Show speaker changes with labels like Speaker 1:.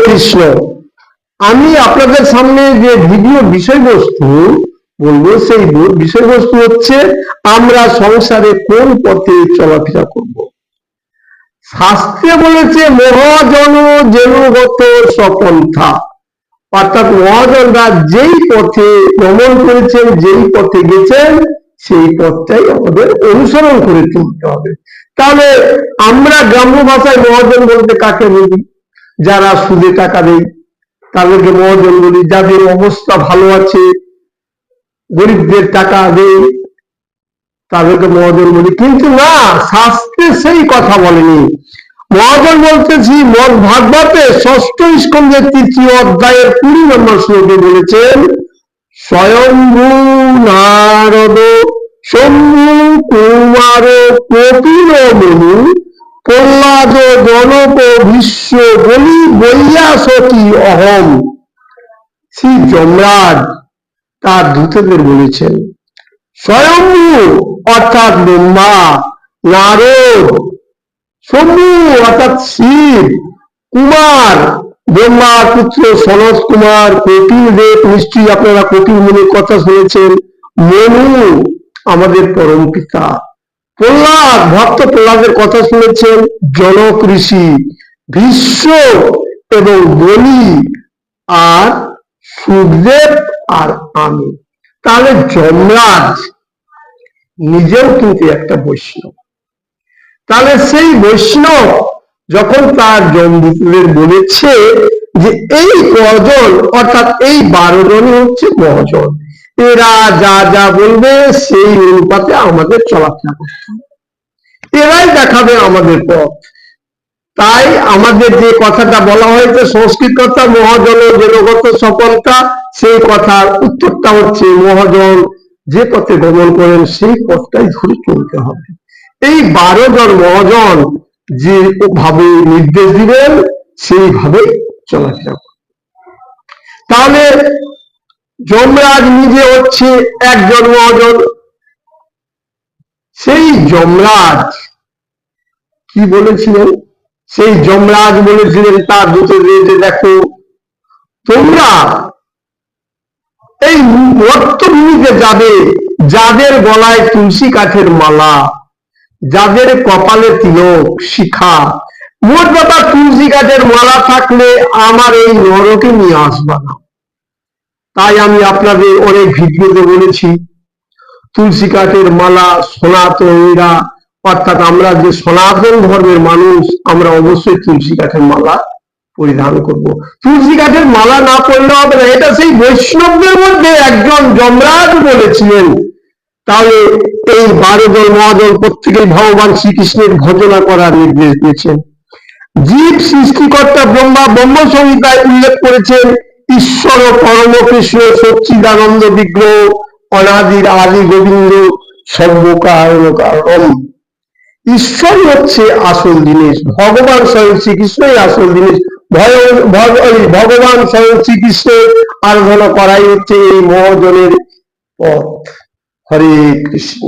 Speaker 1: কৃষ্ণ। আমি আপনাদের সামনে যে ভিডিও বিষয়বস্তু বলবো, সেই বিষয়বস্তু হচ্ছে আমরা সংসারে কোন পথে চলাফেরা করব। শাস্ত্রে বলেছে মহাজন জেনুগত সপন্থা, অর্থাৎ মহাজনরা যেই পথে ভ্রমণ করেছেন, যেই পথে গেছেন, সেই পথটাই আমাদের অনুসরণ করে চলতে হবে। তাহলে আমরা গ্রাম্য ভাষায় মহাজন বলতে কাকে বলি? যারা সুদে টাকা দেয় তাদেরকে মহাজন বলি, যাদের অবস্থা ভালো আছে, গরিবদের টাকা দেয় তাদেরকে মহাজন বলি। কিন্তু না, শাস্ত্রে সেই কথা বলেনি। মহাজন বলতেছি ভাগবতে 6ষ্ঠ স্কন্ধের 3য় অধ্যায়ের 20 নম্বর শ্লোকে বলেছেন, স্বয়ম্ভু নারদ শম্ভু কুমার কপিল মুনি প্রহ্লাদ জনক ভীষ্ম বলি বৈয়াসতি অহম। শ্রী যমরাজ তার দূতদের বলেছেন, স্বয়ম্ভু অর্থাৎ ব্রহ্মা, নারদ, শম্ভু অর্থাৎ শিব, কুমার ব্রহ্মার পুত্র সনৎ কুমার, কপিল দেব, নিশ্চয়ই আপনারা কপিল মুনির কথা শুনেছেন, মনু আমাদের পরম পিতা, প্রহ্লাদ ভক্ত প্রহ্লাদের কথা শুনেছেন, জনক ঋষি, ভীষ্ম এবং বলি, আর সুখদেব আর আমি। তাহলে যমরাজ নিজেও কিন্তু একটা বৈষ্ণব। তাহলে সেই বৈষ্ণব যখন তার জমদূতদের বলেছে যে এই কজন, অর্থাৎ এই 12 জনই হচ্ছে মহাজন, এরা যা যা বলবে সেই অনুপাতে আমাদের চলাফেরা করতে হবে, এরাই দেখাবে আমাদের পথ। তাই আমাদের যে কথাটা বলা হয়েছে সংস্কৃত কথা, মহাজন জনগত সফলতা, সেই কথার উত্তরটা হচ্ছে মহাজন যে পথে গমন করেন সেই পথটাই ধরে চলতে হবে। এই 12 জন মহাজন যে ভাবে নির্দেশ দিবেন সেইভাবে চলাফেরা করবে। তাহলে যমরাজ নিজে হচ্ছে একজন মহাজন। সেই যমরাজ কি বলেছিলেন? সেই যমরাজ বলেছিলেন তার দূতদের, দেখো তোমরা এই মর্তভূমিতে যাবে যাদের গলায় তুলসী কাঠের মালা, যাদের কপালে তিলক, শিখা, মোট কথা তুলসী কাঠের মালা থাকলে আমার এই নরকে নিয়ে আসবা না। তাই আমি আপনাদের অনেক ভিডিওতে বলেছি তুলসী কাঠের মালা সনাতনীরা, অর্থাৎ আমরা যে সনাতন ধর্মের মানুষ, আমরা অবশ্যই তুলসী কাঠের মালা পরিধান করব। তুলসী কাঠের মালা না পড়লে হবে না, এটা সেই বৈষ্ণবদের মধ্যে একজন যমরাজ বলেছিলেন। তাহলে এই 12 জন মহাজন প্রত্যেকেই ভগবান শ্রীকৃষ্ণের ভজনা করার নির্দেশ দিয়েছেন। জীব সৃষ্টিকর্তা ব্রহ্মা ব্রহ্ম সংহিতায় উল্লেখ করেছেন ঈশ্বর পরম কৃষ্ণ সচ্চিদানন্দ বিগ্রহ অনাদির আদি গোবিন্দ সর্বকারণ কারণ। ঈশ্বরই হচ্ছে আসল জিনিস, ভগবান স্বয়ং শ্রীকৃষ্ণই আসল জিনিস। ভগবান স্বয়ং শ্রীকৃষ্ণের আরাধনা করাই হচ্ছে এই মহাজনের পথ। হরে কৃষ্ণ।